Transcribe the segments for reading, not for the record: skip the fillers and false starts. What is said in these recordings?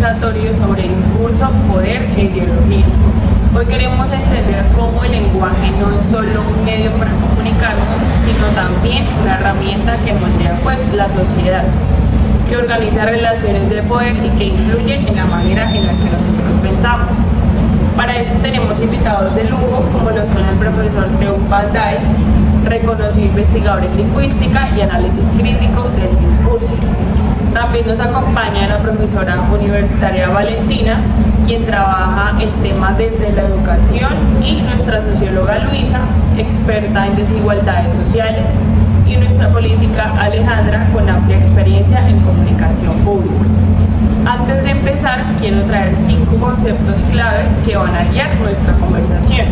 conversatorio sobre discurso, poder e ideología. Hoy queremos entender cómo el lenguaje no es solo un medio para comunicarnos, sino también una herramienta que moldea pues la sociedad, que organiza relaciones de poder y que influyen en la manera en la que nosotros pensamos. Para eso tenemos invitados de lujo, como lo son el profesor Theo Van Dyck, reconocido investigador en lingüística y análisis crítico del discurso. También nos acompaña la profesora universitaria Valentina, quien trabaja el tema desde la educación, y nuestra socióloga Luisa, experta en desigualdades sociales, y nuestra política Alejandra, con amplia experiencia en comunicación pública. Antes de empezar, quiero traer 5 conceptos claves que van a guiar nuestra conversación.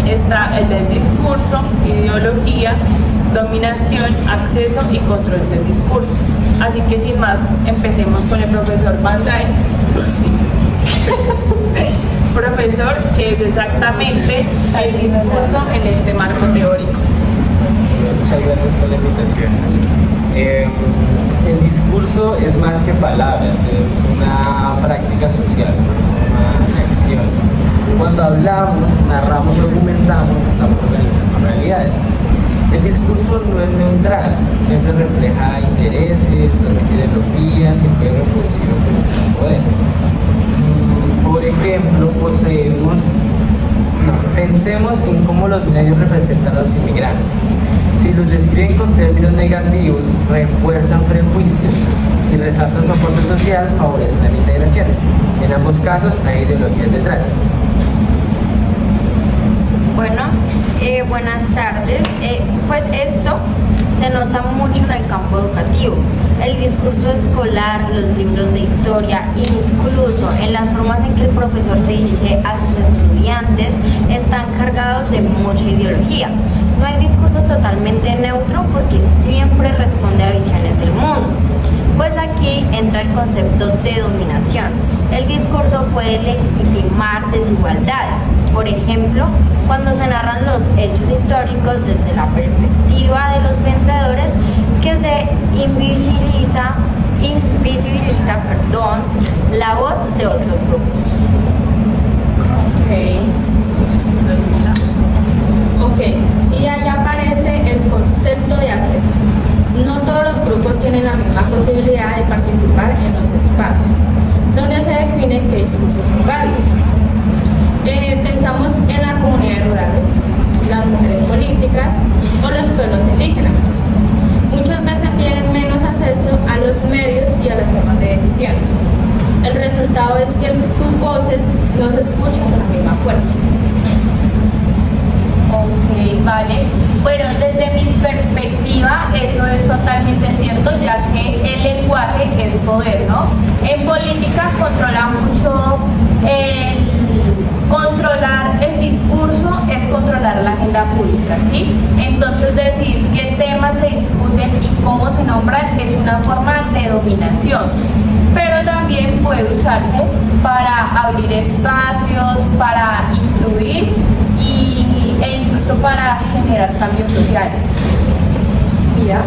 Está el del discurso, ideología, dominación, acceso y control del discurso. Así que sin más, empecemos con el profesor Van Dyck. Profesor, ¿qué es exactamente el discurso en este marco teórico? Muchas gracias por la invitación. El discurso es más que palabras, es una práctica social, una acción. Cuando hablamos, narramos, documentamos, estamos organizando realidades. El discurso no es neutral, siempre refleja intereses, transmite ideologías y puede reproducir un proceso de poder. Por ejemplo, pensemos en cómo los medios representan a los inmigrantes. Si los describen con términos negativos, refuerzan prejuicios. Si resaltan su aporte social, favorecen la integración. En ambos casos hay ideologías detrás. Bueno, buenas tardes. Pues esto se nota mucho en el campo educativo. El discurso escolar, los libros de historia, incluso en las formas en que el profesor se dirige a sus estudiantes, están cargados de mucha ideología. No hay discurso totalmente neutro porque siempre responde a visiones del mundo. Pues aquí entra el concepto de dominación. El discurso puede legitimar desigualdades. Por ejemplo, cuando se narran los hechos históricos desde la perspectiva de los vencedores, que se invisibiliza la voz de otros grupos. Ok, y allá aparece el concepto de acceso. No todos los grupos tienen la misma posibilidad de participar en los espacios, donde se define qué discursos son válidos. Pensamos en las comunidades rurales, las mujeres políticas o los pueblos indígenas. Muchas veces tienen menos acceso a los medios y a las tomas de decisiones. El resultado es que sus voces no se escuchan con la misma fuerza. Ok, vale. Bueno, desde mi perspectiva eso es totalmente cierto, ya que el lenguaje es poder, ¿no? En política controla mucho controlar el discurso es controlar la agenda pública, ¿sí? Entonces decidir qué temas se discuten y cómo se nombran es una forma de dominación, pero también puede usarse para abrir espacios, para influir e incluso para generar cambios sociales. Mira.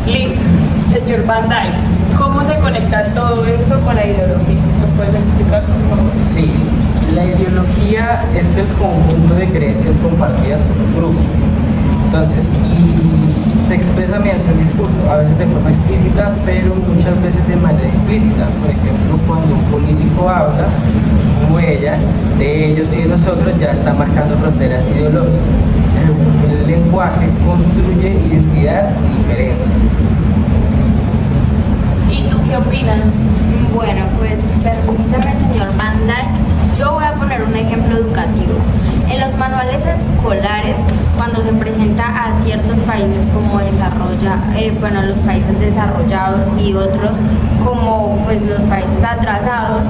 Listo. Señor Van Dyck, ¿cómo se conecta todo esto con la ideología? ¿Nos puedes explicar, por favor? Sí, la ideología es el conjunto de creencias compartidas por un grupo. Entonces, y se expresa mediante el discurso, a veces de forma explícita, pero muchas veces de manera implícita. Por ejemplo, cuando un político habla, como ella, de ellos y de nosotros, ya está marcando fronteras ideológicas. El lenguaje construye identidad y diferencia. ¿Y tú qué opinas? Bueno, pues permítame, señor Van Dyck, yo voy a poner un ejemplo educativo. En los manuales escolares, cuando se presenta a ciertos países como los países desarrollados y otros como pues los países atrasados,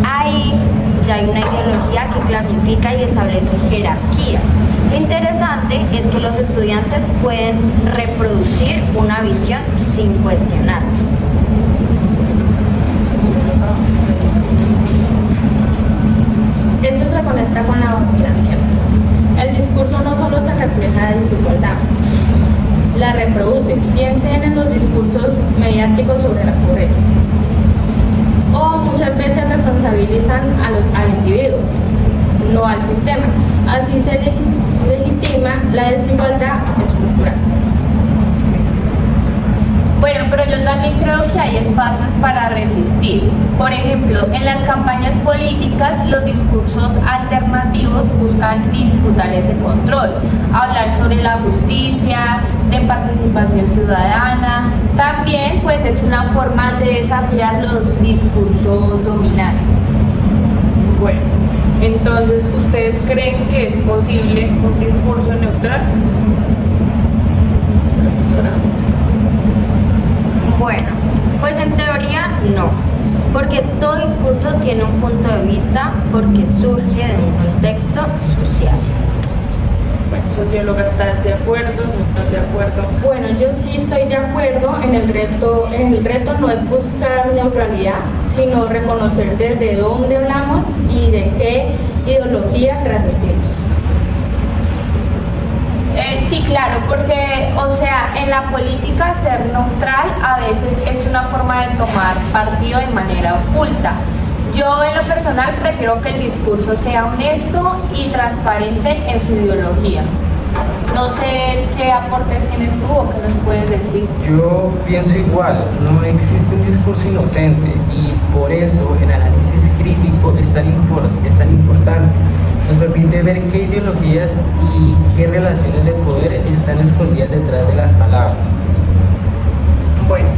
ahí ya hay una ideología que clasifica y establece jerarquías. Lo interesante es que los estudiantes pueden reproducir una visión sin cuestionar. Esto se conecta con la dominación. El discurso no solo se refleja la desigualdad, la reproduce. Piensen en los discursos mediáticos sobre la pobreza. o muchas veces responsabilizan al individuo, no al sistema. Así se legitima la desigualdad estructural. Bueno, pero yo también creo que hay espacios para resistir. Por ejemplo, en las campañas políticas, los discursos alternativos buscan disputar ese control, hablar sobre la justicia, de participación ciudadana. También, pues, es una forma de desafiar los discursos dominantes. Bueno, entonces, ¿ustedes creen que es posible un discurso neutral? Profesora. Bueno, pues en teoría no, porque todo discurso tiene un punto de vista porque surge de un contexto social. Bueno, socióloga, ¿estás de acuerdo? ¿No estás de acuerdo? Bueno, yo sí estoy de acuerdo en el reto. El reto no es buscar neutralidad, sino reconocer desde dónde hablamos y de qué ideología transmitimos. Sí, claro, porque, o sea, en la política ser neutral a veces es una forma de tomar partido de manera oculta. Yo en lo personal prefiero que el discurso sea honesto y transparente en su ideología. No sé qué aportes tienes tú o qué nos puedes decir. Yo pienso igual, no existe un discurso inocente y por eso el análisis crítico es tan importante. Nos permite ver qué ideologías y qué relaciones de poder están escondidas detrás de las palabras. Bueno,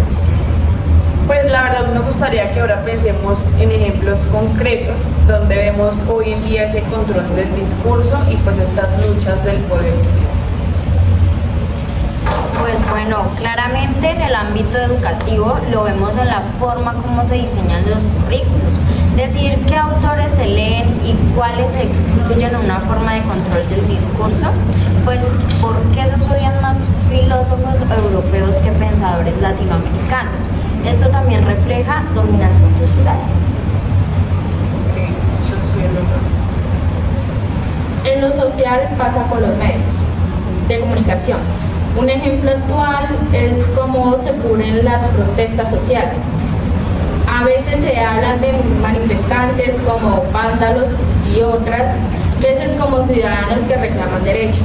pues la verdad me gustaría que ahora pensemos en ejemplos concretos donde vemos hoy en día ese control del discurso y pues estas luchas del poder. Pues bueno, claramente en el ámbito educativo lo vemos en la forma como se diseñan los currículos. Decidir qué autores se leen y cuáles se excluyen en una forma de control del discurso, pues ¿por qué se estudian más filósofos europeos que pensadores latinoamericanos? Esto también refleja dominación cultural. Ok, socióloga. En lo social pasa con los medios de comunicación. Un ejemplo actual es cómo se cubren las protestas sociales. A veces se habla de manifestantes como vándalos y otras veces como ciudadanos que reclaman derechos.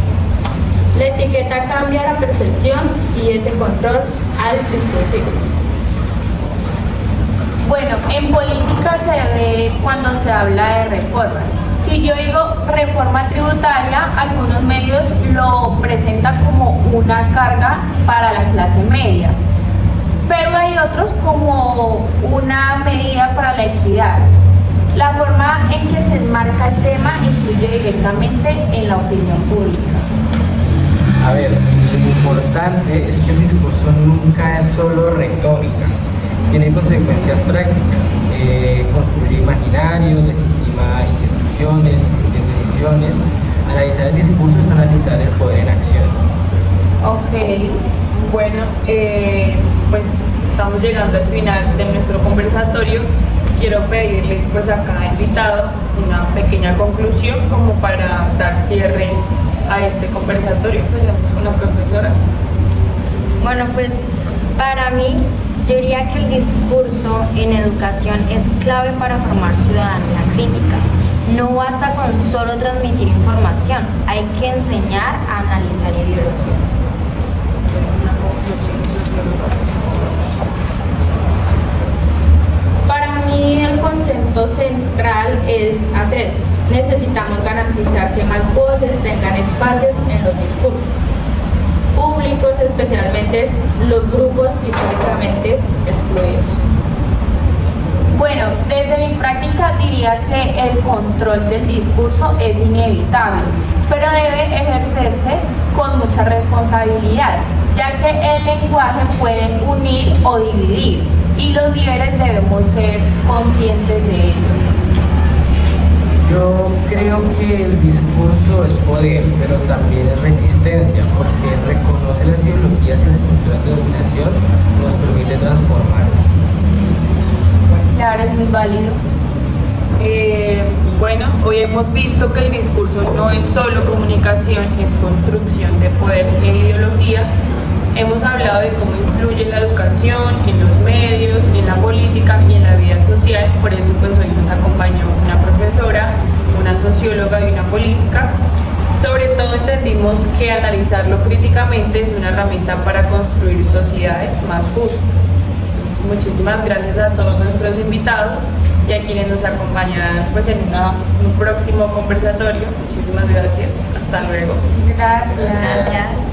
La etiqueta cambia la percepción y ese control al discursivo. Bueno, en política se ve cuando se habla de reforma. Si yo digo reforma tributaria, algunos medios lo presentan como una carga para la clase media, pero hay otros como una medida para la equidad. La forma en que se enmarca el tema influye directamente en la opinión pública. A ver, lo importante es que el discurso nunca es solo retórica, tiene consecuencias prácticas. Construir imaginarios, legitima instituciones, incluir decisiones. Analizar el discurso es analizar el poder en acción. Ok, bueno, pues estamos llegando al final de nuestro conversatorio. Quiero pedirle pues a cada invitado una pequeña conclusión como para dar cierre a este conversatorio. Pues vamos con la profesora. Bueno, pues para mí yo diría que el discurso en educación es clave para formar ciudadanía crítica. No basta con solo transmitir información, hay que enseñar a analizar ideologías. Una conclusión, socióloga. Para mí el concepto central es hacer. Necesitamos garantizar que más voces tengan espacios en los discursos públicos, especialmente los grupos históricamente excluidos. Bueno, desde mi práctica diría que el control del discurso es inevitable, pero debe ejercerse con mucha responsabilidad, ya que el lenguaje puede unir o dividir y los líderes debemos ser conscientes de ello. Yo creo que el discurso es poder, pero también es resistencia, porque reconoce las ideologías y las estructuras de dominación nos permite transformar. Claro, es muy válido. Bueno, hoy hemos visto que el discurso no es solo comunicación, es construcción de poder e ideología. Hemos hablado de cómo influye la educación en los medios, en la política y en la vida social. Por eso pues hoy nos acompañó una profesora, una socióloga y una política. Sobre todo entendimos que analizarlo críticamente es una herramienta para construir sociedades más justas. Entonces, muchísimas gracias a todos nuestros invitados y a quienes nos acompañarán pues, en un próximo conversatorio. Muchísimas gracias. Hasta luego. Gracias. Gracias.